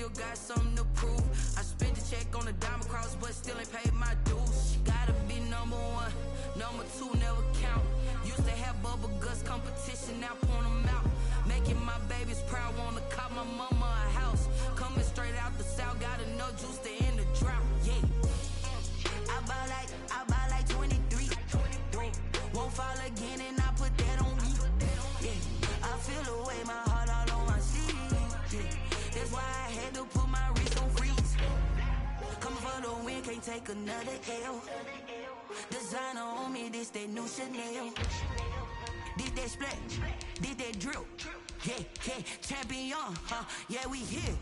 still got something to prove. I spent the check on the diamond cross, but still ain't paid my dues. Gotta be number one, number two never count. Used to have bubble guts competition, now point them out. Making my babies proud, wanna cop my mama a house. Coming straight out the south, got enough juice to end the drought. Yeah, I buy like 23. Won't fall again, and I put that on me. Yeah, I feel the way, my heart all on my sleeve. Yeah, that's why I had to put my wrist on freeze. Coming for the win, can't take another L. Designer on me, this that new Chanel. Did that splash, did that drill. Yeah, yeah, champion, yeah, we here.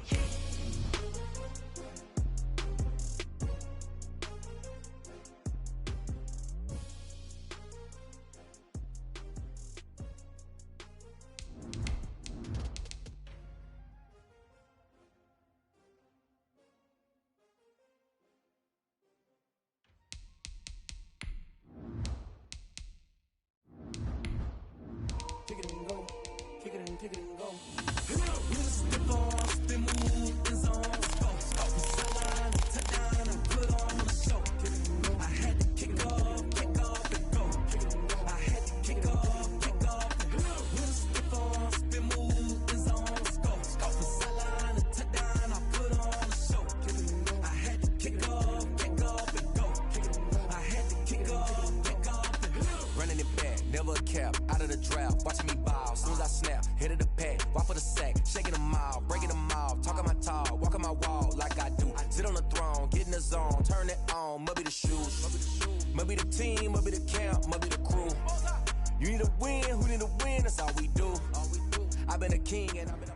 Kick it and go, kick it and go. Mr. Boss, been moving zone. Sideline, touchdown, and put on the show. I had to kick off and go. I had to kick off and go. Mr. Boss, been moving zone. Sideline, touchdown, I put on the show. I had to kick off and go. I had to kick off and go. Running it back, never a cap, out of the draft, watching me ball. Soon as I snap, hit of the pack, walk for the sack, shaking them out, breaking them off, talking my talk, walking my wall like I do. Sit on the throne, get in the zone, turn it on, must be the shoes, must be the team, must be the camp, must be the crew. You need a win, who need a win, that's all we do. I've been a king and I've been a...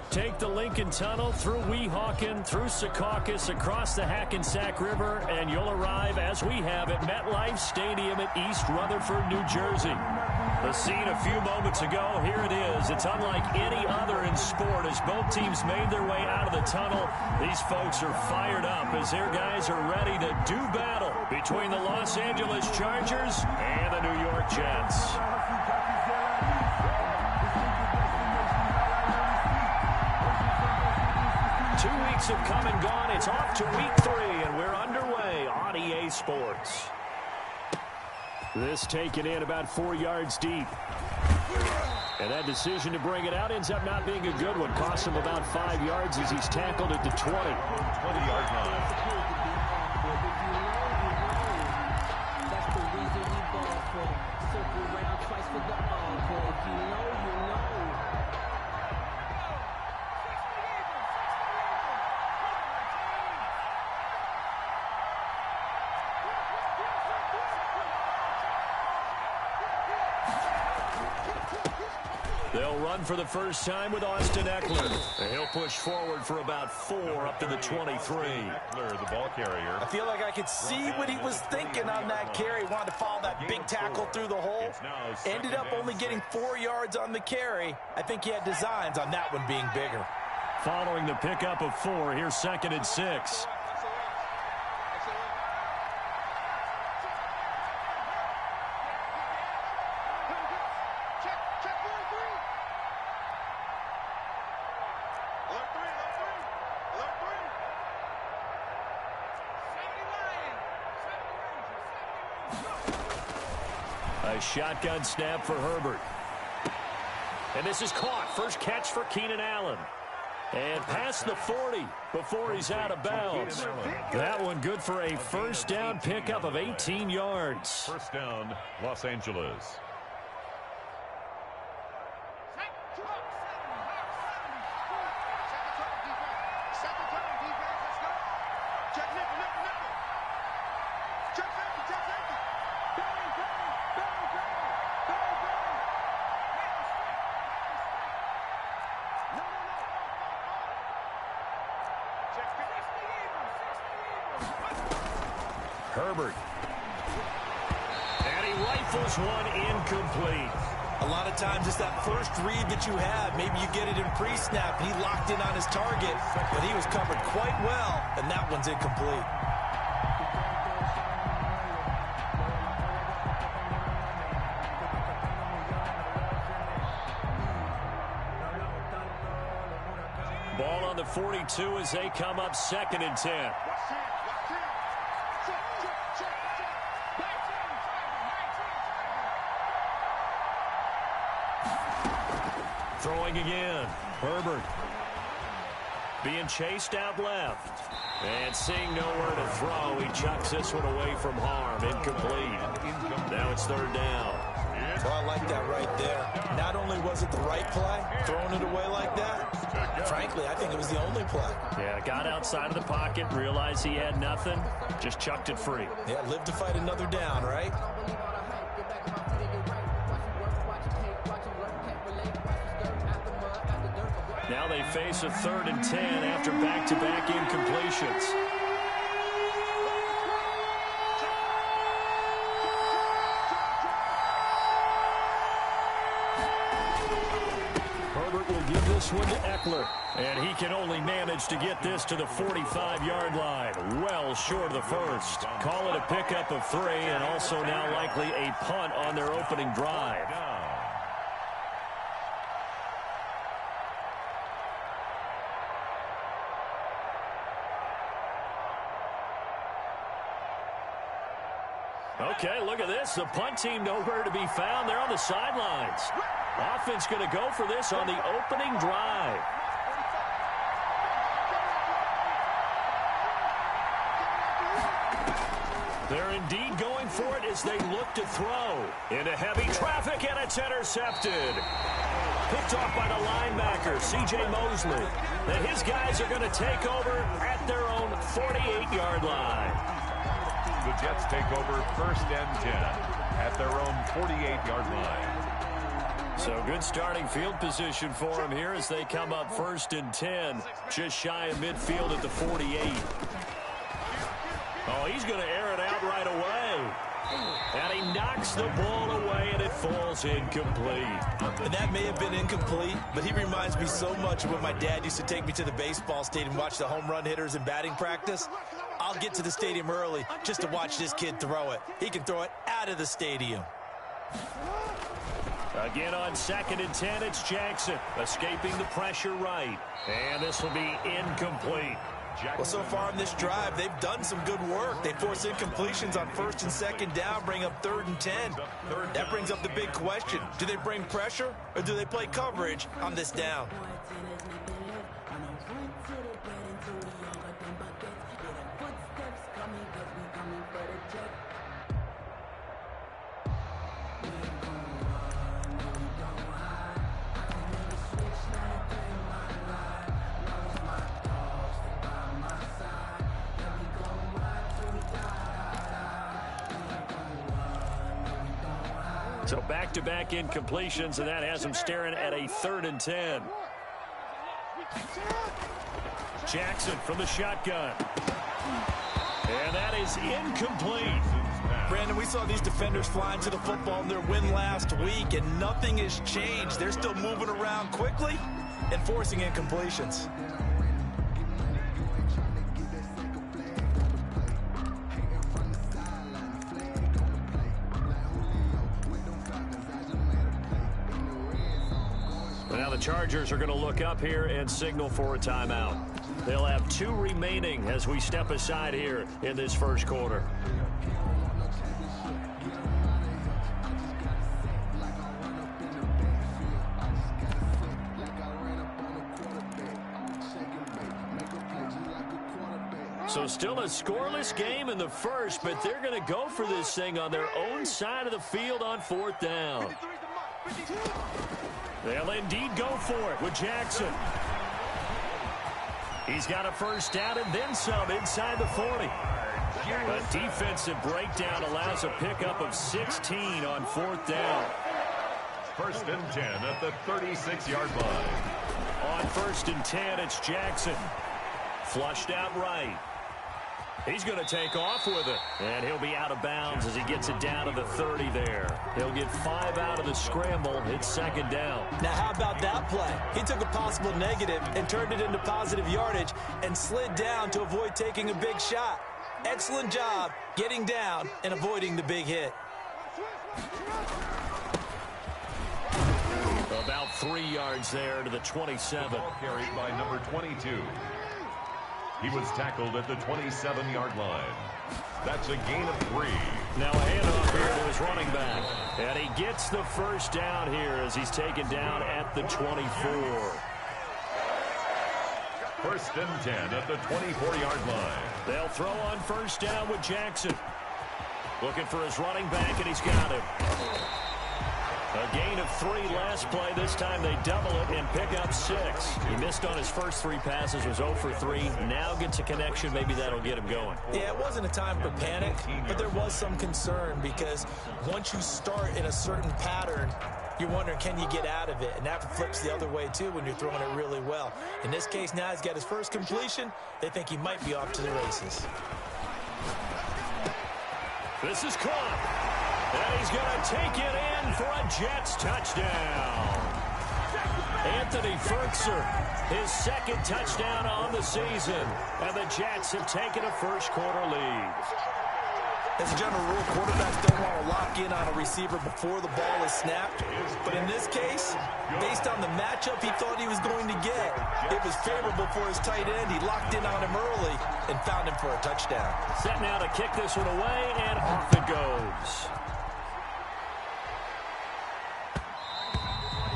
Take the Lincoln Tunnel through Weehawken, through Secaucus, across the Hackensack River, and you'll arrive, as we have, at MetLife Stadium at East Rutherford, New Jersey. The scene a few moments ago, here it is. It's unlike any other in sport as both teams made their way out of the tunnel. These folks are fired up as their guys are ready to do battle between the Los Angeles Chargers and the New York Jets. 2 weeks have come and gone. It's off to week 3, and we're underway on EA Sports. This taken in about 4 yards deep. And that decision to bring it out ends up not being a good one. Cost him about 5 yards as he's tackled at the 20. 20-yard line. That's the reason we ball for. Circle around twice for the encore. If you know, you know. They'll run for the first time with Austin Eckler. And he'll push forward for about 4 up to the 23. Eckler, the ball carrier. I feel like I could see what he was thinking on that carry. Wanted to follow that big tackle through the hole. Ended up only getting 4 yards on the carry. I think he had designs on that one being bigger. Following the pickup of 4, here's 2nd and 6. A shotgun snap for Herbert. And this is caught. First catch for Keenan Allen. And past the 40 before he's out of bounds. That one good for a first down pickup of 18 yards. First down, Los Angeles. Herbert. And he rifles one incomplete. A lot of times it's that first read that you have. Maybe you get it in pre-snap. He locked in on his target, but he was covered quite well, and that one's incomplete. Ball on the 42 as they come up 2nd and 10. Throwing again. Herbert being chased out left. And seeing nowhere to throw, he chucks this one away from harm. Incomplete. Now it's 3rd down. Well, I like that right there. Not only was it the right play, throwing it away like that, frankly, I think it was the only play. Yeah, got outside of the pocket, realized he had nothing, just chucked it free. Yeah, live to fight another down, right? Now they face a 3rd and 10 after back-to-back incompletions. Herbert will give this one to Eckler. And he can only manage to get this to the 45-yard line. Well short of the first. Call it a pickup of 3 and also now likely a punt on their opening drive. Okay, look at this. The punt team nowhere to be found. They're on the sidelines. Offense going to go for this on the opening drive. They're indeed going for it as they look to throw. Into heavy traffic, and it's intercepted. Picked off by the linebacker, C.J. Mosley. Now his guys are going to take over at their own 48-yard line. The Jets take over 1st and 10 at their own 48-yard line. So good starting field position for them here as they come up 1st and 10, just shy of midfield at the 48. Oh, he's going to air it out right away. And he knocks the ball away, and it falls incomplete. And that may have been incomplete, but he reminds me so much of when my dad used to take me to the baseball stadium and watch the home run hitters in batting practice. I'll get to the stadium early just to watch this kid throw it. He can throw it out of the stadium. Again on 2nd and 10, it's Jackson escaping the pressure right. And this will be incomplete. Well, so far in this drive, they've done some good work. They force incompletions on 1st and 2nd down, bring up 3rd and 10. That brings up the big question. Do they bring pressure or do they play coverage on this down? So back-to-back incompletions, and that has them staring at a 3rd and 10. Jackson from the shotgun. And that is incomplete. Brandon, we saw these defenders flying to the football in their win last week, and nothing has changed. They're still moving around quickly and forcing incompletions. Now the Chargers are going to look up here and signal for a timeout. They'll have 2 remaining as we step aside here in this first quarter. So still a scoreless game in the first, but they're going to go for this thing on their own side of the field on 4th down. They'll indeed go for it with Jackson. He's got a 1st down and then some inside the 40. A defensive breakdown allows a pickup of 16 on 4th down. 1st and 10 at the 36-yard line. On 1st and 10, it's Jackson. Flushed out right. He's going to take off with it. And he'll be out of bounds as he gets it down to the 30 there. He'll get 5 out of the scramble. It's 2nd down. Now, how about that play? He took a possible negative and turned it into positive yardage and slid down to avoid taking a big shot. Excellent job getting down and avoiding the big hit. About 3 yards there to the 27. The ball carried by number 22. He was tackled at the 27-yard line. That's a gain of 3. Now a handoff here to his running back. And he gets the first down here as he's taken down at the 24. First and 10 at the 24-yard line. They'll throw on first down with Jackson. Looking for his running back, and he's got him. A gain of 3 last play. This time they double it and pick up 6. He missed on his first 3 passes, was 0 for 3. Now gets a connection. Maybe that'll get him going. Yeah, it wasn't a time for panic, but there was some concern because once you start in a certain pattern, you're wondering, can you get out of it? And that flips the other way, too, when you're throwing it really well. In this case, now he's got his first completion. They think he might be off to the races. This is caught. And he's going to take it in for a Jets touchdown. Anthony Ferkser, his second touchdown on the season. And the Jets have taken a first-quarter lead. As a general rule, quarterbacks don't want to lock in on a receiver before the ball is snapped. But in this case, based on the matchup he thought he was going to get, it was favorable for his tight end. He locked in on him early and found him for a touchdown. Set now to kick this one away, and off it goes.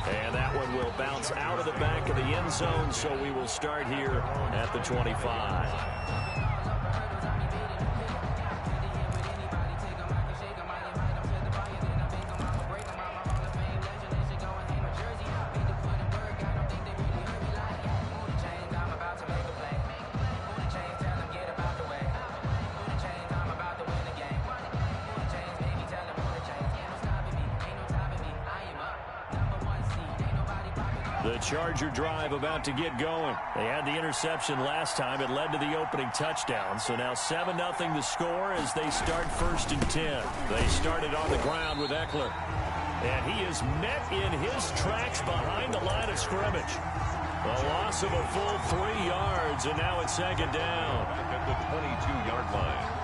And that one will bounce out of the back of the end zone, so we will start here at the 25. The Charger drive about to get going. They had the interception last time. It led to the opening touchdown. So now 7-0 the score as they start first and 10. They started on the ground with Eckler. And he is met in his tracks behind the line of scrimmage. A loss of a full 3 yards, and now it's second down. Back at the 22-yard line.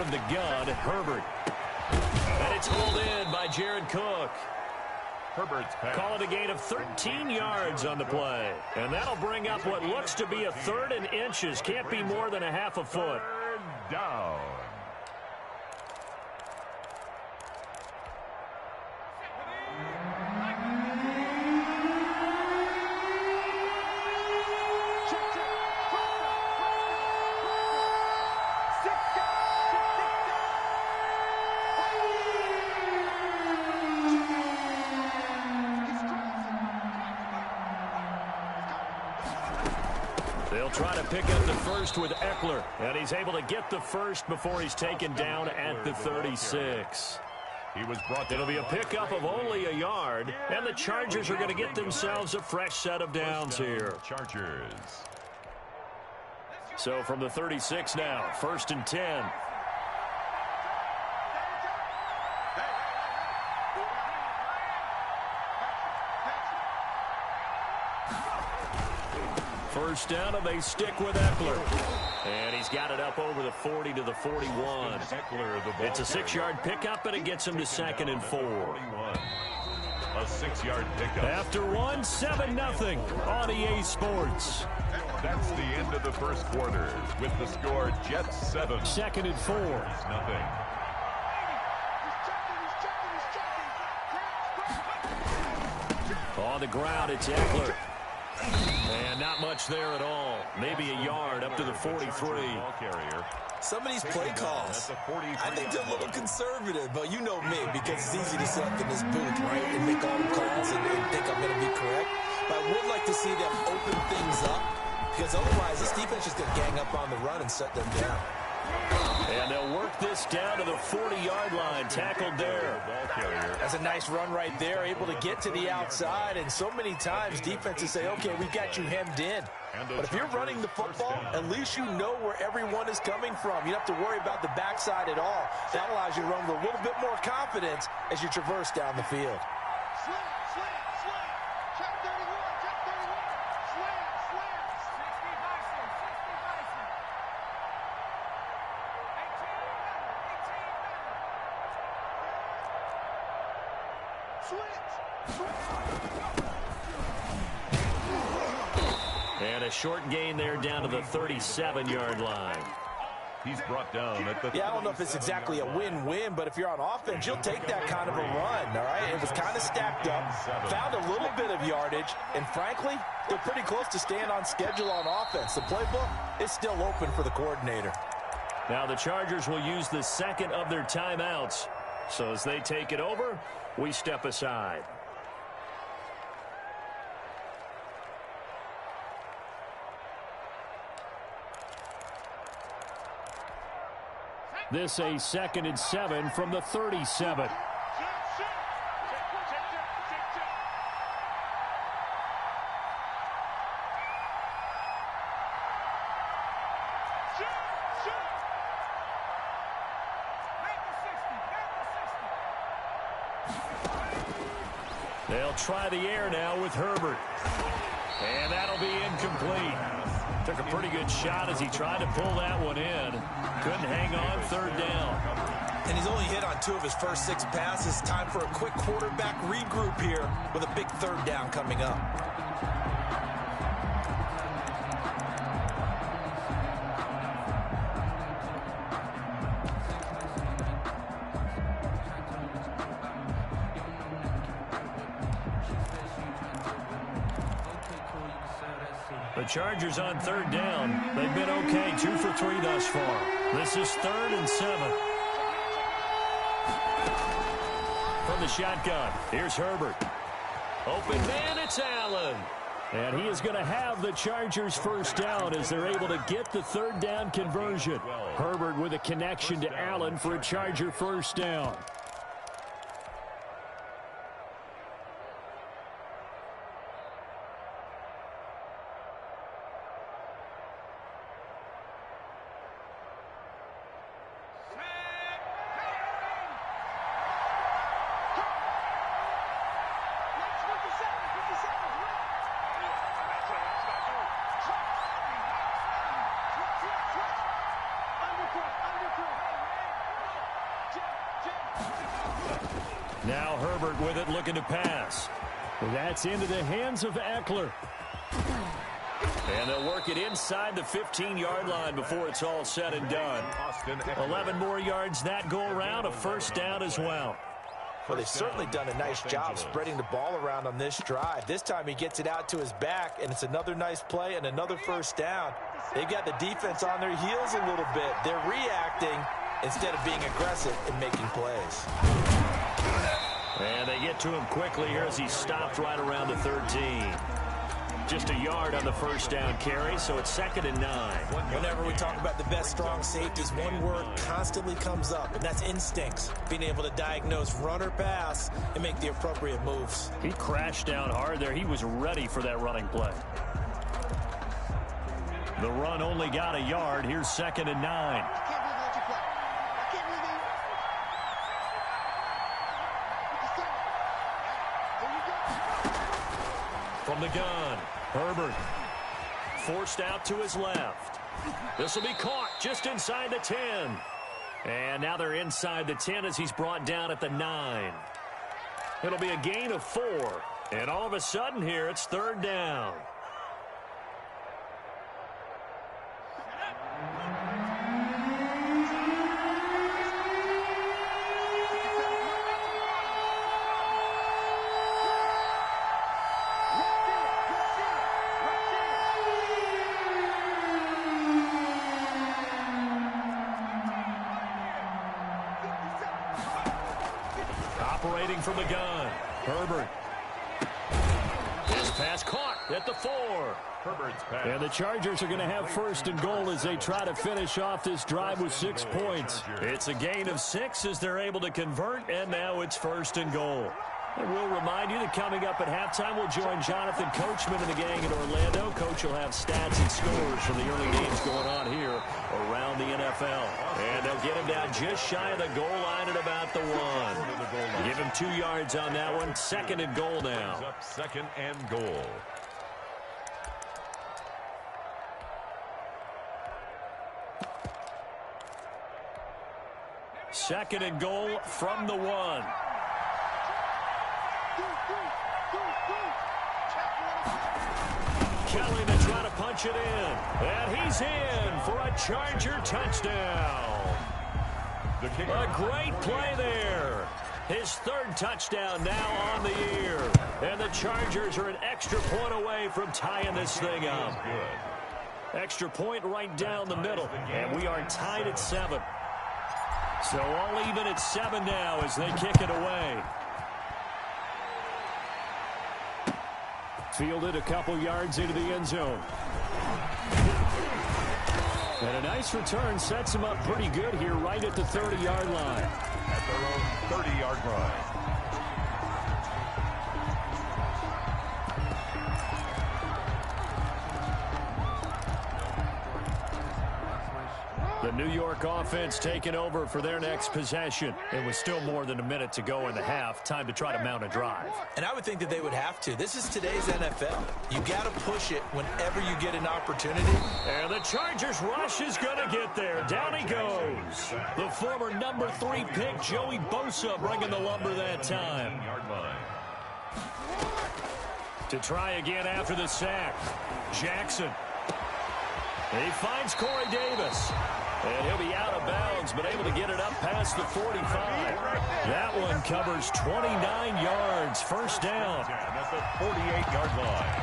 The gun, Herbert. And it's pulled in by Jared Cook. Herbert's pass. Call it a gain of 13 yards on the play. And that'll bring up what looks to be a 3rd and inches. Can't be more than a half a foot. 3rd down. They'll try to pick up the first with Eckler, and he's able to get the first before he's taken down at the 36. It'll be a pickup of only a yard, and the Chargers are going to get themselves a fresh set of downs here. Chargers. So from the 36 now, 1st and 10. First down, and they stick with Eckler. And he's got it up over the 40 to the 41. It's a 6-yard pickup, and it gets him to 2nd and 4. A 6-yard pickup. After one, 7-0 on EA Sports. That's the end of the first quarter with the score Jets 7. 2nd and 4. Nothing. On the ground, it's Eckler. And not much there at all. Maybe a yard up to the 43. Some of these play calls, I think they're a little conservative, but you know me, because it's easy to sit up in this booth, right, and make all the calls and think I'm going to be correct. But I would like to see them open things up, because otherwise this defense is going to gang up on the run and shut them down. And they'll work this down to the 40-yard line. Tackled there. That's a nice run right there, able to get to the outside. And so many times defenses say, okay, we've got you hemmed in. But if you're running the football, at least you know where everyone is coming from. You don't have to worry about the backside at all. That allows you to run with a little bit more confidence as you traverse down the field. And a short gain there down to the 37-yard line. He's brought down at the... Yeah, I don't know if it's exactly a win-win, but if you're on offense, you'll take that kind of a run, all right? It was kind of stacked up, found a little bit of yardage, and frankly, they're pretty close to staying on schedule on offense. The playbook is still open for the coordinator. Now the Chargers will use the second of their timeouts. So as they take it over, we step aside. This a 2nd and 7 from the 37. They'll try the air now with Herbert. And that'll be incomplete. Took a pretty good shot as he tried to pull that one in. Couldn't hang on, 3rd down. And he's only hit on 2 of his first 6 passes. Time for a quick quarterback regroup here with a big 3rd down coming up. The Chargers on 3rd down. They've been okay, 2 for 3 thus far. This is 3rd and 7. From the shotgun, here's Herbert. Open man, it's Allen. And he is going to have the Chargers first down as they're able to get the 3rd down conversion. Herbert with a connection to Allen for a Charger first down. Now Herbert with it, looking to pass. That's into the hands of Eckler. And they'll work it inside the 15-yard line before it's all said and done. 11 more yards that go around, a first down as well. Well, they've certainly done a nice job spreading the ball around on this drive. This time he gets it out to his back, and it's another nice play and another first down. They've got the defense on their heels a little bit. They're reacting instead of being aggressive and making plays. And they get to him quickly here as he stopped right around the 13. Just a yard on the first down carry, so it's 2nd and 9. Whenever we talk about the best strong safeties, one word constantly comes up, and that's instincts. Being able to diagnose run or pass and make the appropriate moves. He crashed down hard there. He was ready for that running play. The run only got a yard. Here's 2nd and 9. From the gun, Herbert forced out to his left. This will be caught just inside the 10. And now they're inside the 10 as he's brought down at the 9. It'll be a gain of 4. And all of a sudden here, it's 3rd down. Operating from the gun, Herbert. This pass caught at the 4. Herbert's pass. And the Chargers are going to have 1st and goal as they try to finish off this drive with 6 points. It's a gain of 6 as they're able to convert, and now it's 1st and goal. And we'll remind you that coming up at halftime, we'll join Jonathan Coachman and the gang in Orlando. Coach will have stats and scores from the early games going on here around the NFL. And they'll get him down just shy of the goal line at about the 1. Give him 2 yards on that one. 2nd and goal now. Up 2nd and goal. Second and goal from the 1. Kelly to try to punch it in. And he's in for a Charger touchdown. A great play there. His third touchdown now on the year. And the Chargers are an extra point away from tying this thing up. Extra point right down the middle. And we are tied at 7. So all even at 7 now as they kick it away. Fielded a couple yards into the end zone. And a nice return sets him up pretty good here right at the 30-yard line. At their own 30-yard line. The New York offense taking over for their next possession. It was still more than a minute to go in the half. Time to try to mount a drive. And I would think that they would have to. This is today's NFL. You got to push it whenever you get an opportunity. And the Chargers rush is going to get there. Down he goes. The former number 3 pick, Joey Bosa, bringing the lumber that time. To try again after the sack. Jackson. He finds Corey Davis. And he'll be out of bounds, but able to get it up past the 45. That one covers 29 yards. First down. At the 48-yard line.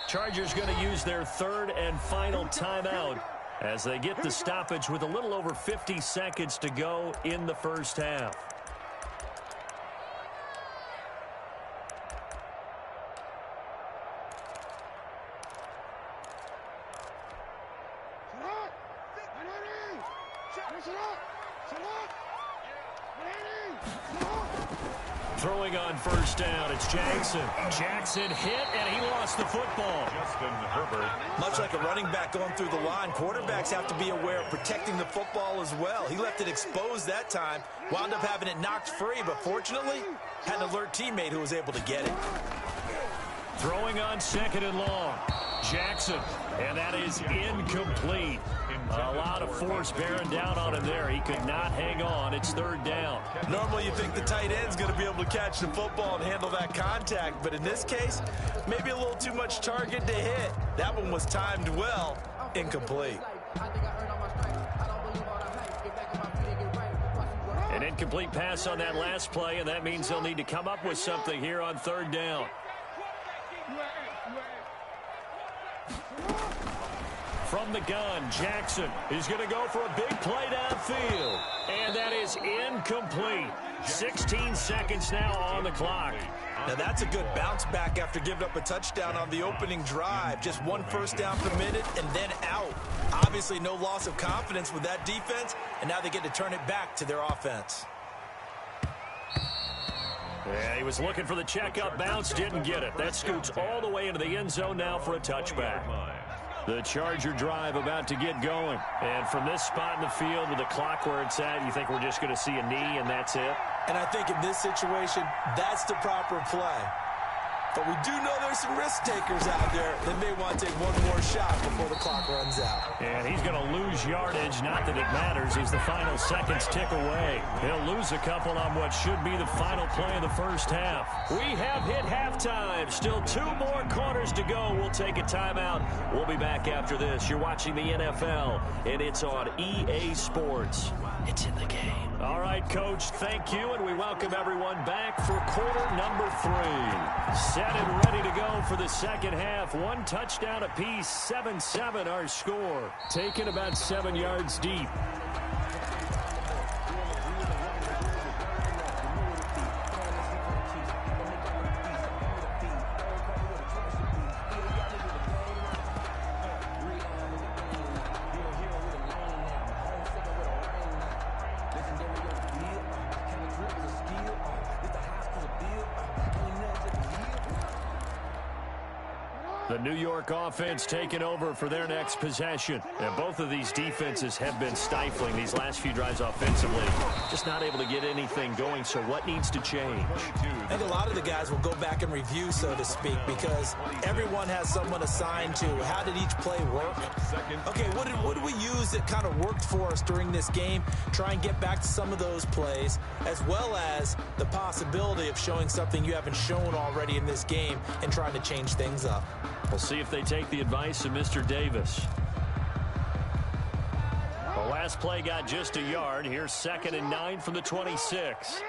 Chargers going to use their third and final timeout as they get the stoppage with a little over 50 seconds to go in the first half. Throwing on first down, it's Jackson. Jackson hit, and he lost the football. Justin Herbert. Much like a running back going through the line, quarterbacks have to be aware of protecting the football as well. He left it exposed that time, wound up having it knocked free, but fortunately, had an alert teammate who was able to get it. Throwing on second and long. Jackson, and that is incomplete. A lot of force bearing down on him there. He could not hang on. It's third down. Normally you think the tight end's going to be able to catch the football and handle that contact, but in this case, maybe a little too much target to hit. That one was timed well, incomplete. An incomplete pass on that last play, and that means they'll need to come up with something here on third down. From the gun, Jackson is going to go for a big play downfield. And that is incomplete. 16 seconds now on the clock. Now that's a good bounce back after giving up a touchdown on the opening drive. Just one first down permitted and then out. Obviously no loss of confidence with that defense, and now they get to turn it back to their offense. Yeah, he was looking for the checkup bounce, didn't get it. That scoots all the way into the end zone now for a touchback. The Charger drive about to get going. And from this spot in the field with the clock where it's at, you think we're just going to see a knee and that's it? And I think in this situation, that's the proper play. But we do know there's some risk takers out there that may want to take one more shot before the clock runs out. And he's going to lose yardage, not that it matters, as the final seconds tick away. He'll lose a couple on what should be the final play of the first half. We have hit halftime. Still 2 more quarters to go. We'll take a timeout. We'll be back after this. You're watching the NFL, and it's on EA Sports. It's in the game. All right, Coach, thank you, and we welcome everyone back for quarter number 3. Set and ready to go for the second half. 1 touchdown apiece, 7-7 our score. Taken about 7 yards deep. The New York offense taking over for their next possession. And both of these defenses have been stifling these last few drives offensively. Just not able to get anything going, so what needs to change? I think a lot of the guys will go back and review, so to speak, because everyone has someone assigned to how did each play work. Okay, what did we use that kind of worked for us during this game? Try and get back to some of those plays, as well as the possibility of showing something you haven't shown already in this game and trying to change things up. We'll see if they take the advice of Mr. Davis. The last play got just a yard. Here's 2nd and 9 from the 26.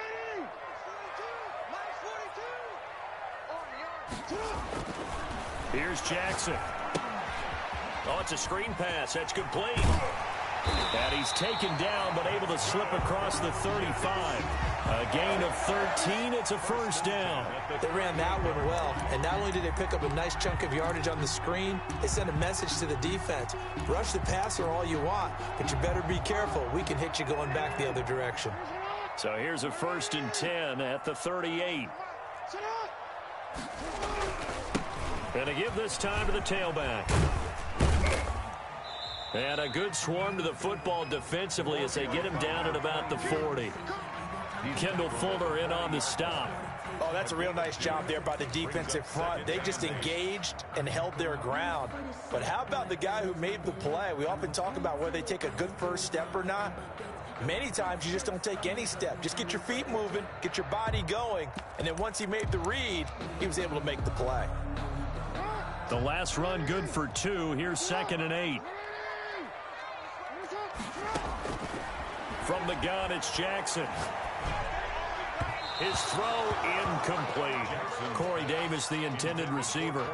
Here's Jackson. Oh, it's a screen pass. That's complete. And he's taken down, but able to slip across the 35. A gain of 13. It's a first down. They ran that one well, and not only did they pick up a nice chunk of yardage on the screen, they sent a message to the defense. Rush the passer all you want, but you better be careful. We can hit you going back the other direction. So here's a 1st and 10 at the 38. And to give this time to the tailback. And a good swarm to the football defensively as they get him down at about the 40. Kendall Fuller in on the stop. Oh, that's a real nice job there by the defensive front. They just engaged and held their ground. But how about the guy who made the play? We often talk about whether they take a good first step or not. Many times you just don't take any step. Just get your feet moving, get your body going, and then once he made the read, he was able to make the play. The last run good for 2. Here's 2nd and 8. From the gun, it's Jackson. His throw incomplete. Corey Davis, the intended receiver.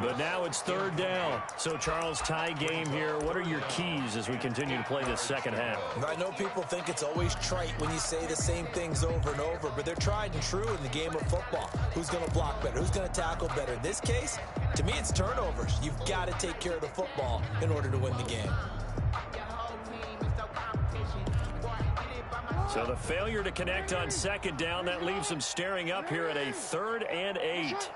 But now it's 3rd down. So, Charles, tie game here. What are your keys as we continue to play this second half? I know people think it's always trite when you say the same things over and over, but they're tried and true in the game of football. Who's going to block better? Who's going to tackle better? In this case, to me, it's turnovers. You've got to take care of the football in order to win the game. So the failure to connect on 2nd down, that leaves them staring up here at a 3rd and 8.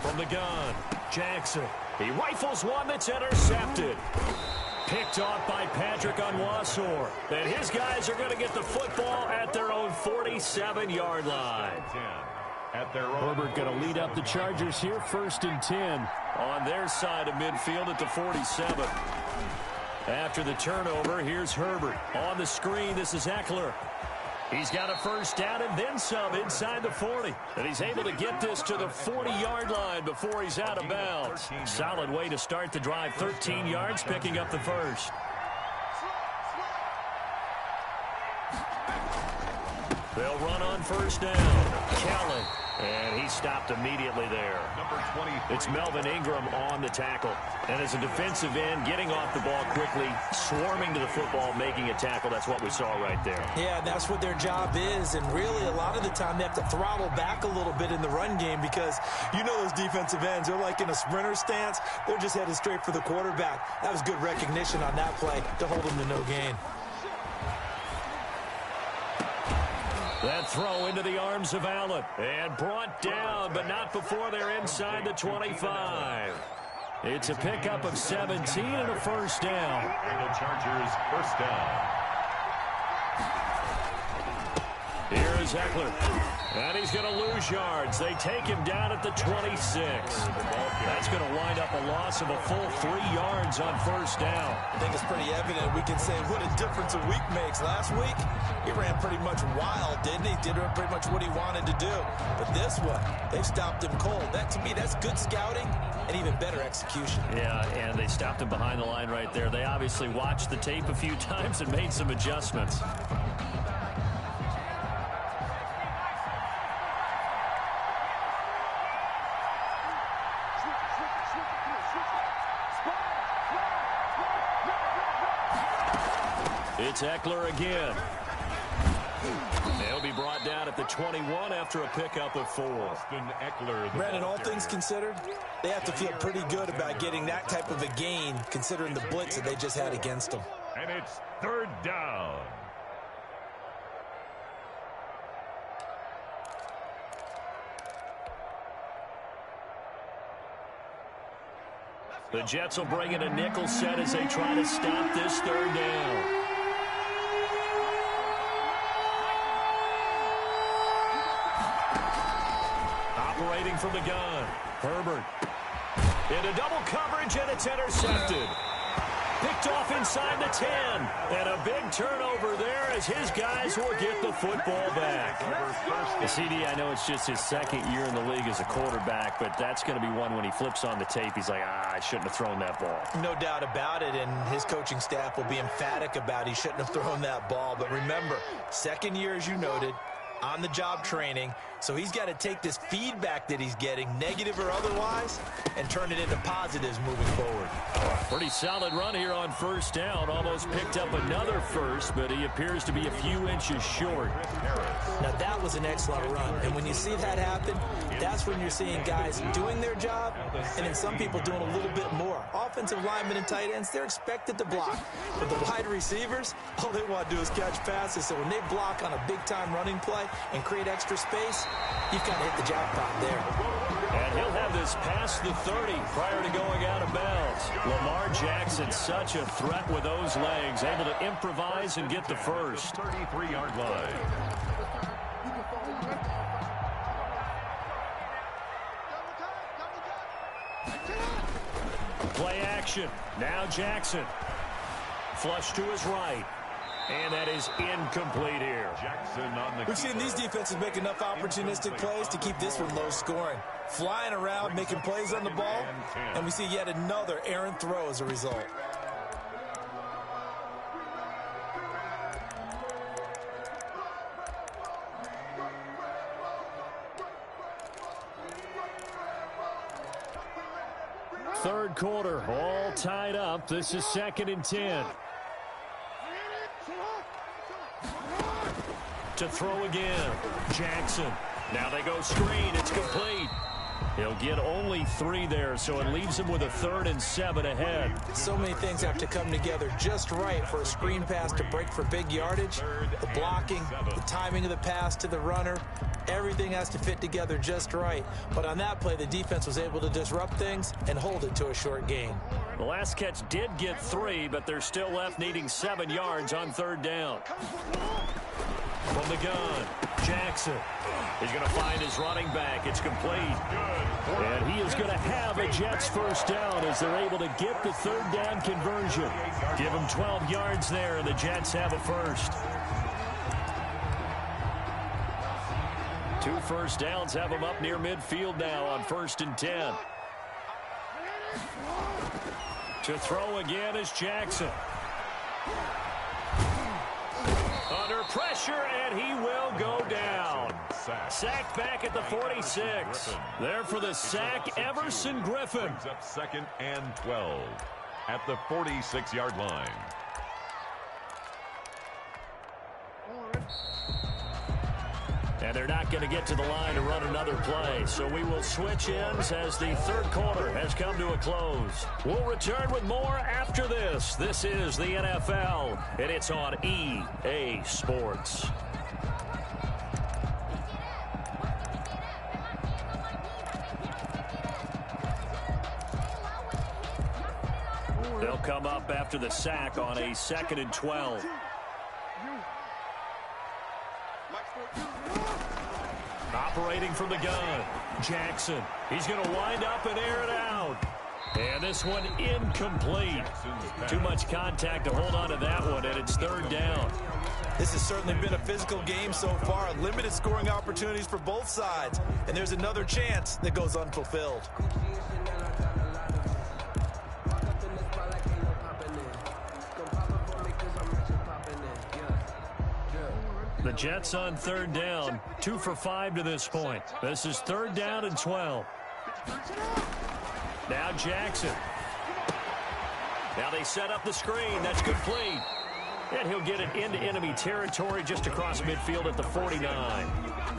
From the gun, Jackson. He rifles one that's intercepted. Picked off by Patrick Onwuasor. And his guys are going to get the football at their own 47-yard line. Herbert going to lead up the Chargers here, 1st and 10 on their side of midfield at the 47. After the turnover, here's Herbert. On the screen, this is Eckler. He's got a first down and then some inside the 40. And he's able to get this to the 40-yard line before he's out of bounds. Solid way to start the drive. 13 yards, picking up the first. They'll run on first down. Kelly. And he stopped immediately there. It's Melvin Ingram on the tackle. And as a defensive end, getting off the ball quickly, swarming to the football, making a tackle. That's what we saw right there. Yeah, that's what their job is. And really, a lot of the time, they have to throttle back a little bit in the run game because you know those defensive ends, they're like in a sprinter stance. They're just headed straight for the quarterback. That was good recognition on that play to hold them to no gain. That throw into the arms of Allen. And brought down, but not before they're inside the 25. It's a pickup of 17 and a first down. And the Chargers first down. Here is Eckler. And he's going to lose yards. They take him down at the 26. That's going to wind up a loss of a full 3 yards on first down. I think it's pretty evident. We can say what a difference a week makes. Last week, he ran pretty much wild, didn't he? Did pretty much what he wanted to do. But this one, they've stopped him cold. That, to me, that's good scouting and even better execution. Yeah, and they stopped him behind the line right there. They obviously watched the tape a few times and made some adjustments. It's Eckler again. They'll be brought down at the 21 after a pickup of 4. Brandon, all things considered, they have to feel pretty good about getting that type of a gain considering the blitz that they just had against them. And it's 3rd down. The Jets will bring in a nickel set as they try to stop this third down. Operating from the gun, Herbert. Into double coverage, and it's intercepted. Picked off inside the 10. And a big turnover there as his guys will get the football back. The CD, I know it's just his second year in the league as a quarterback, but that's going to be one when he flips on the tape. He's like, I shouldn't have thrown that ball. No doubt about it, and his coaching staff will be emphatic about he shouldn't have thrown that ball. But remember, second year, as you noted, on-the-job training, so he's got to take this feedback that he's getting, negative or otherwise, and turn it into positives moving forward. Pretty solid run here on first down. Almost picked up another first, but he appears to be a few inches short. Now, that was an excellent run, and when you see that happen, that's when you're seeing guys doing their job, and then some people doing a little bit more. Offensive linemen and tight ends, they're expected to block. But the wide receivers, all they want to do is catch passes, so when they block on a big-time running play and create extra space, you've got to hit the jackpot there. And he'll have this past the 30 prior to going out of bounds. Lamar Jackson, such a threat with those legs, able to improvise and get the first. 33-yard line. Play action. Now Jackson. Flush to his right. And that is incomplete here. Jackson on the. We've seen these defenses make enough opportunistic plays to keep this one low scoring. Flying around, making plays on the ball, and we see yet another errant throw as a result. Third quarter, all tied up. This is 2nd and 10. To throw again, Jackson. Now they go screen. It's complete. He'll get only 3 there, so it leaves him with a 3rd and 7 ahead. So many things have to come together just right for a screen pass to break for big yardage. The blocking, the timing of the pass to the runner, everything has to fit together just right. But on that play, the defense was able to disrupt things and hold it to a short gain. The last catch did get 3, but they're still left needing 7 yards on 3rd down. From the gun, Jackson. He's going to find his running back. It's complete. And he is going to have a Jets first down as they're able to get the 3rd down conversion. Give him 12 yards there, and the Jets have a first. 2 first downs have them up near midfield now on 1st and 10. To throw again is Jackson. Under pressure, and he will go down. Sacked back at the 46. There for the sack, Everson Griffin. Brings up 2nd and 12 at the 46-yard line. And they're not going to get to the line to run another play. So we will switch ends as the 3rd quarter has come to a close. We'll return with more after this. This is the NFL, and it's on EA Sports. They'll come up after the sack on a 2nd and 12. Operating from the gun, Jackson. He's going to wind up and air it out. And this one incomplete. Too much contact to hold on to that one, and it's 3rd down. This has certainly been a physical game so far. Limited scoring opportunities for both sides. And there's another chance that goes unfulfilled. The Jets on 3rd down, 2 for 5 to this point. This is 3rd down and 12. Now Jackson. Now they set up the screen. That's complete. And he'll get it into enemy territory just across midfield at the 49.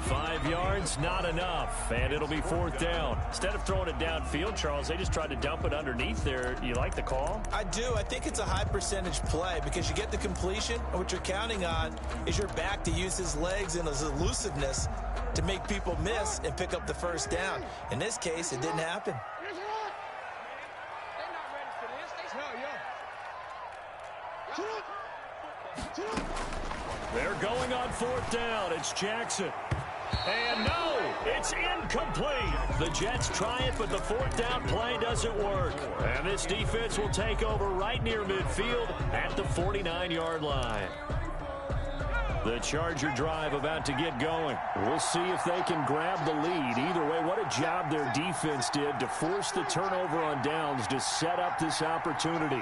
5 yards, not enough. And it'll be 4th down. Instead of throwing it downfield, Charles, they just tried to dump it underneath there. You like the call? I do. I think it's a high percentage play because you get the completion, and what you're counting on is your back to use his legs and his elusiveness to make people miss and pick up the 1st down. In this case, it didn't happen. They're going on 4th down. It's Jackson. And no, it's incomplete. The Jets try it, but the 4th down play doesn't work. And this defense will take over right near midfield at the 49-yard line. The Charger drive about to get going. We'll see if they can grab the lead. Either way, what a job their defense did to force the turnover on downs to set up this opportunity.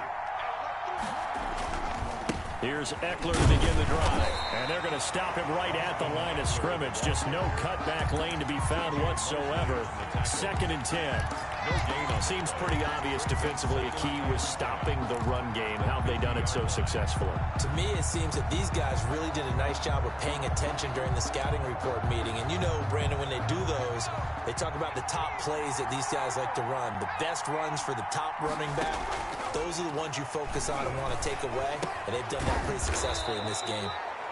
Here's Eckler to begin the drive. And they're going to stop him right at the line of scrimmage. Just no cutback lane to be found whatsoever. 2nd and 10. No gain. Seems pretty obvious defensively. A key was stopping the run game. How have they done it so successfully? To me, it seems that these guys really did a nice job of paying attention during the scouting report meeting. And you know, Brandon, when they do those, they talk about the top plays that these guys like to run. The best runs for the top running back. Those are the ones you focus on and want to take away. And they've done that pretty successfully in this game.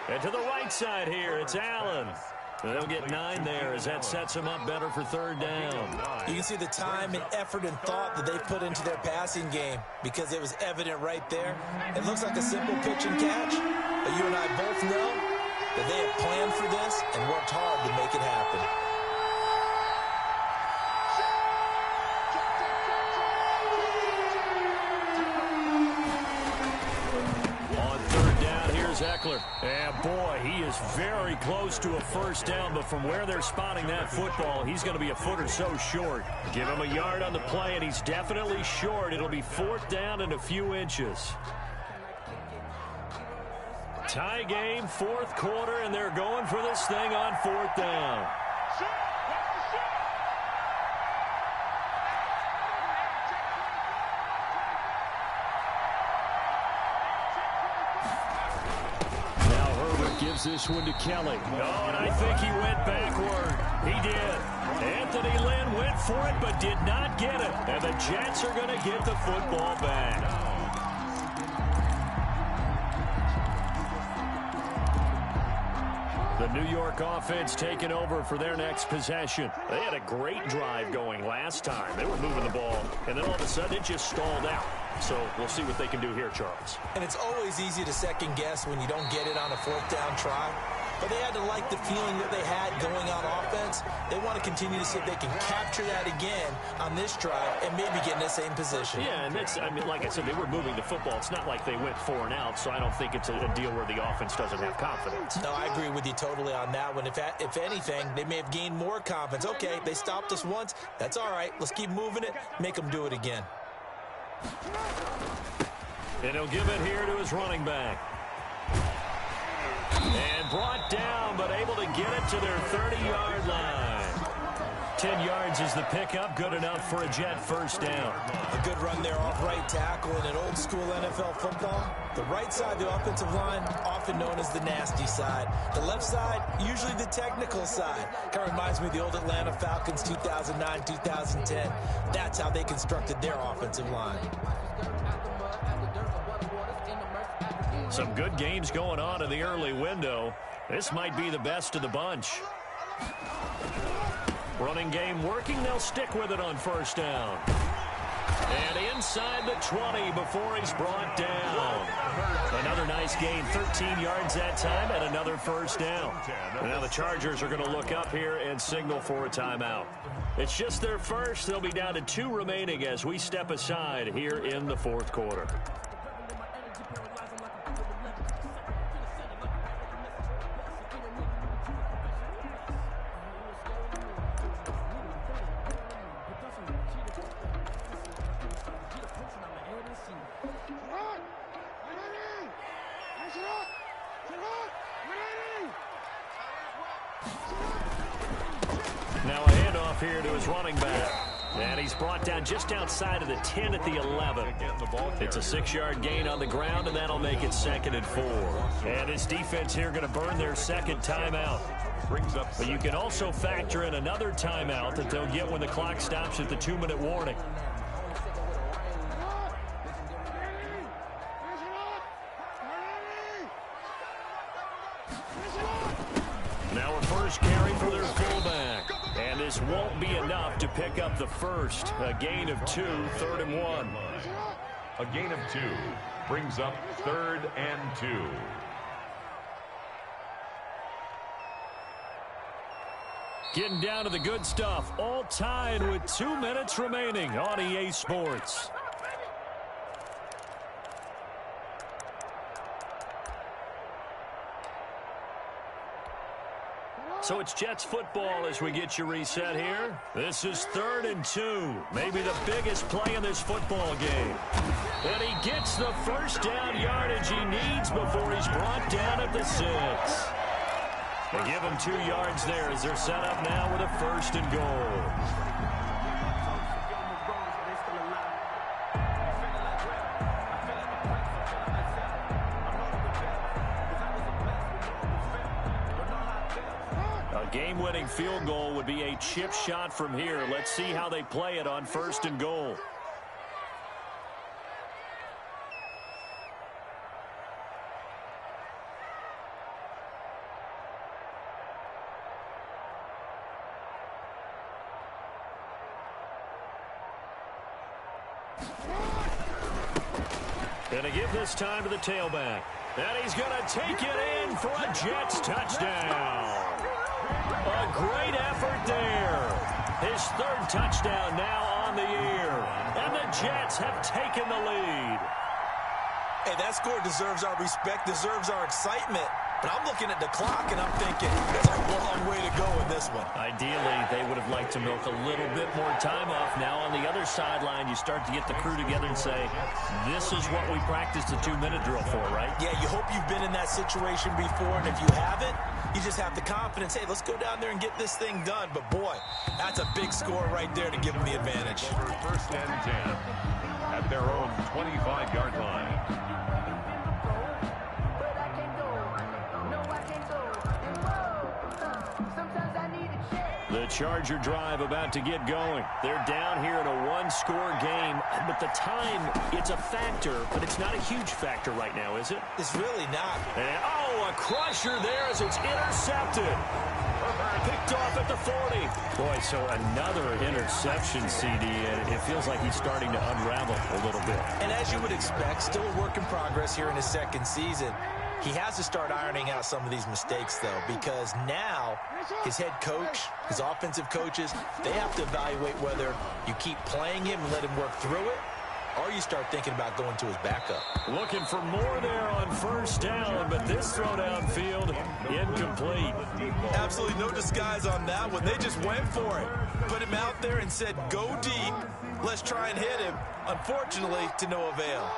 And to the right side here, it's Allen. They'll get 9 there as that sets them up better for 3rd down. You can see the time and effort and thought that they put into their passing game because it was evident right there. It looks like a simple pitch and catch, but you and I both know that they have planned for this and worked hard to make it happen. Eckler. And boy, he is very close to a 1st down, but from where they're spotting that football, he's going to be a foot or so short. Give him a yard on the play, and he's definitely short. It'll be 4th down and a few inches. Tie game, 4th quarter, and they're going for this thing on 4th down. Gives this one to Kelly. Oh, and I think he went backward. He did. Anthony Lynn went for it, but did not get it. And the Jets are going to get the football back. The New York offense taking over for their next possession. They had a great drive going last time. They were moving the ball, and then all of a sudden it just stalled out. So we'll see what they can do here, Charles. And it's always easy to second guess when you don't get it on a 4th down try. But they had to like the feeling that they had going on offense. They want to continue to see if they can capture that again on this drive and maybe get in the same position. Yeah, and that's, I mean, like I said, they were moving the football. It's not like they went 4 and out, so I don't think it's a deal where the offense doesn't have confidence. No, I agree with you totally on that one. If anything, they may have gained more confidence. Okay, they stopped us once. That's all right. Let's keep moving it. Make them do it again. And he'll give it here to his running back. And brought down, but able to get it to their 30-yard line. 10 yards is the pickup. Good enough for a Jet 1st down. A good run there off right tackle in an old-school NFL football. The right side of the offensive line, often known as the nasty side. The left side, usually the technical side. Kind of reminds me of the old Atlanta Falcons 2009, 2010. That's how they constructed their offensive line. Some good games going on in the early window. This might be the best of the bunch. Running game working. They'll stick with it on 1st down. And inside the 20 before he's brought down. Another nice gain, 13 yards that time, and another 1st down. And now the Chargers are going to look up here and signal for a timeout. It's just their first. They'll be down to 2 remaining as we step aside here in the 4th quarter. Now a handoff here to his running back. And he's brought down just outside of the 10 at the 11. It's a 6-yard gain on the ground, and that'll make it 2nd and 4. And his defense here going to burn their 2nd timeout. But you can also factor in another timeout that they'll get when the clock stops at the 2-minute warning. Now a first carry for their fullback. And this won't be enough to pick up the first. A gain of 2, 3rd and 1. A gain of 2 brings up 3rd and 2. Getting down to the good stuff. All tied with 2 minutes remaining on EA Sports. So it's Jets football as we get you reset here. This is 3rd and 2. Maybe the biggest play in this football game. And he gets the first down yardage he needs before he's brought down at the 6. They give him 2 yards there as they're set up now with a 1st and goal. Game-winning field goal would be a chip shot from here. Let's see how they play it on 1st and goal. Gonna give this time to the tailback. And he's gonna take it in for a Jets touchdown. A great effort there. His 3rd touchdown now on the year. And the Jets have taken the lead. Hey, that score deserves our respect, deserves our excitement. But I'm looking at the clock, and I'm thinking, there's a long way to go in this one. Ideally, they would have liked to milk a little bit more time off. Now, on the other sideline, you start to get the crew together and say, this is what we practiced the 2-minute drill for, right? Yeah, you hope you've been in that situation before, and if you haven't, you just have the confidence, hey, let's go down there and get this thing done. But, boy, that's a big score right there to give them the advantage. 1st and 10 at their own 25-yard line. The Charger drive about to get going. They're down here in a 1-score game, but the time, it's a factor, but it's not a huge factor right now, is it? It's really not. And, a crusher there as it's intercepted. Picked off at the 40. Boy, so another interception, CD, and it feels like he's starting to unravel a little bit. And as you would expect, still a work in progress here in his 2nd season. He has to start ironing out some of these mistakes, though, because now his head coach, his offensive coaches, they have to evaluate whether you keep playing him and let him work through it, or you start thinking about going to his backup. Looking for more there on 1st down, but this throw downfield, incomplete. Absolutely no disguise on that one. They just went for it. Put him out there and said, go deep. Let's try and hit him. Unfortunately, to no avail.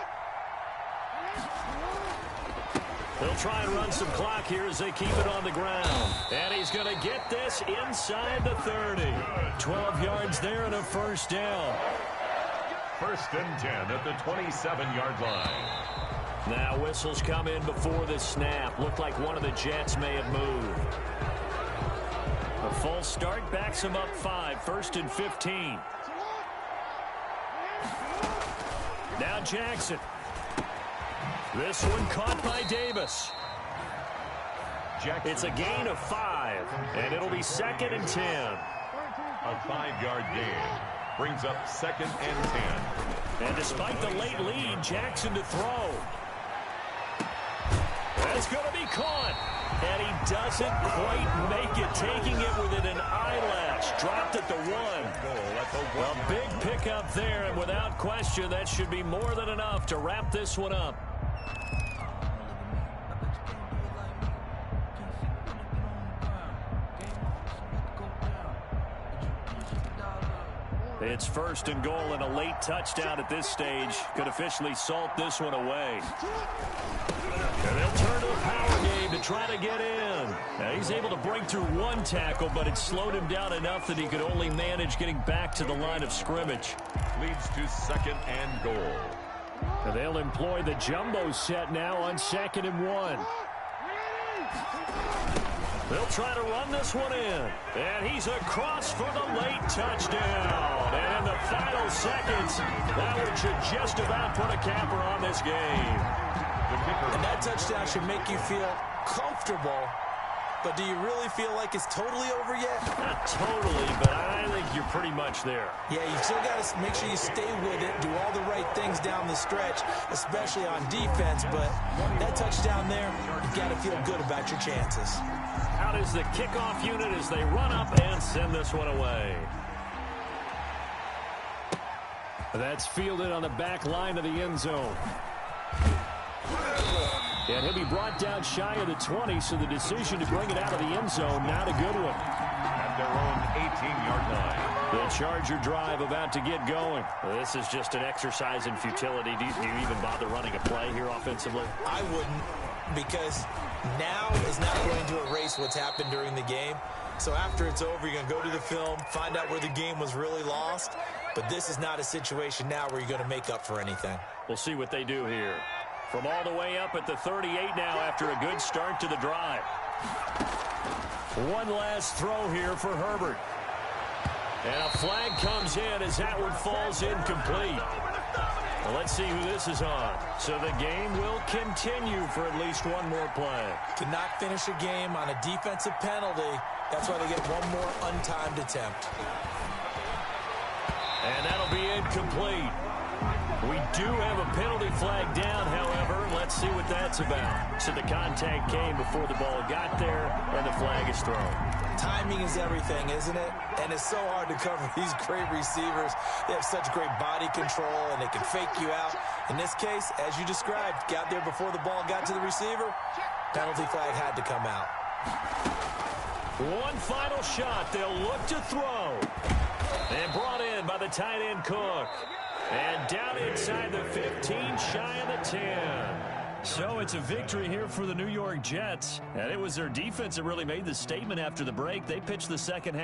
They'll try and run some clock here as they keep it on the ground. And he's going to get this inside the 30. 12 yards there and a 1st down. 1st and 10 at the 27-yard line. Now whistles come in before the snap. Looked like one of the Jets may have moved. A false start backs him up 5. 1st and 15. Now Jackson. This one caught by Davis. Jackson. It's a gain of 5, and it'll be 2nd and 10. A 5-yard gain brings up 2nd and 10. And despite the late lead, Jackson to throw. That's going to be caught. And he doesn't quite make it, taking it within an eyelash. Dropped at the 1. A big pickup there, and without question, that should be more than enough to wrap this one up. It's 1st and goal, and a late touchdown at this stage could officially salt this one away. And they'll turn to the power game to try to get in. Now he's able to break through 1 tackle, but it slowed him down enough that he could only manage getting back to the line of scrimmage. Leads to 2nd and goal. And they'll employ the jumbo set now on 2nd and 1. They'll try to run this one in. And he's across for the late touchdown. And in the final seconds, that one should just about put a capper on this game. And that touchdown should make you feel comfortable but do you really feel like it's totally over yet? Not totally, but I think you're pretty much there. Yeah, you still got to make sure you stay with it, do all the right things down the stretch, especially on defense, but that touchdown there, you got to feel good about your chances. Out is the kickoff unit as they run up and send this one away. That's fielded on the back line of the end zone. And he'll be brought down shy of the 20, so the decision to bring it out of the end zone, not a good one. At their own 18-yard line. The Charger drive about to get going. This is just an exercise in futility. Do you even bother running a play here offensively? I wouldn't, because now is not going to erase what's happened during the game. So after it's over, you're going to go to the film, find out where the game was really lost. But this is not a situation now where you're going to make up for anything. We'll see what they do here. From all the way up at the 38 now after a good start to the drive. One last throw here for Herbert. And a flag comes in as that one falls incomplete. Well, let's see who this is on. So the game will continue for at least one more play. Cannot finish a game on a defensive penalty. That's why they get one more untimed attempt. And that'll be incomplete. We do have a penalty flag down, however. Let's see what that's about. So the contact came before the ball got there, and the flag is thrown. Timing is everything, isn't it? And it's so hard to cover these great receivers. They have such great body control, and they can fake you out. In this case, as you described, got there before the ball got to the receiver. Penalty flag had to come out. One final shot. They'll look to throw. And brought in by the tight end Cook. And down inside the 15, shy of the 10. So it's a victory here for the New York Jets. And it was their defense that really made the statement after the break. They pitched the second half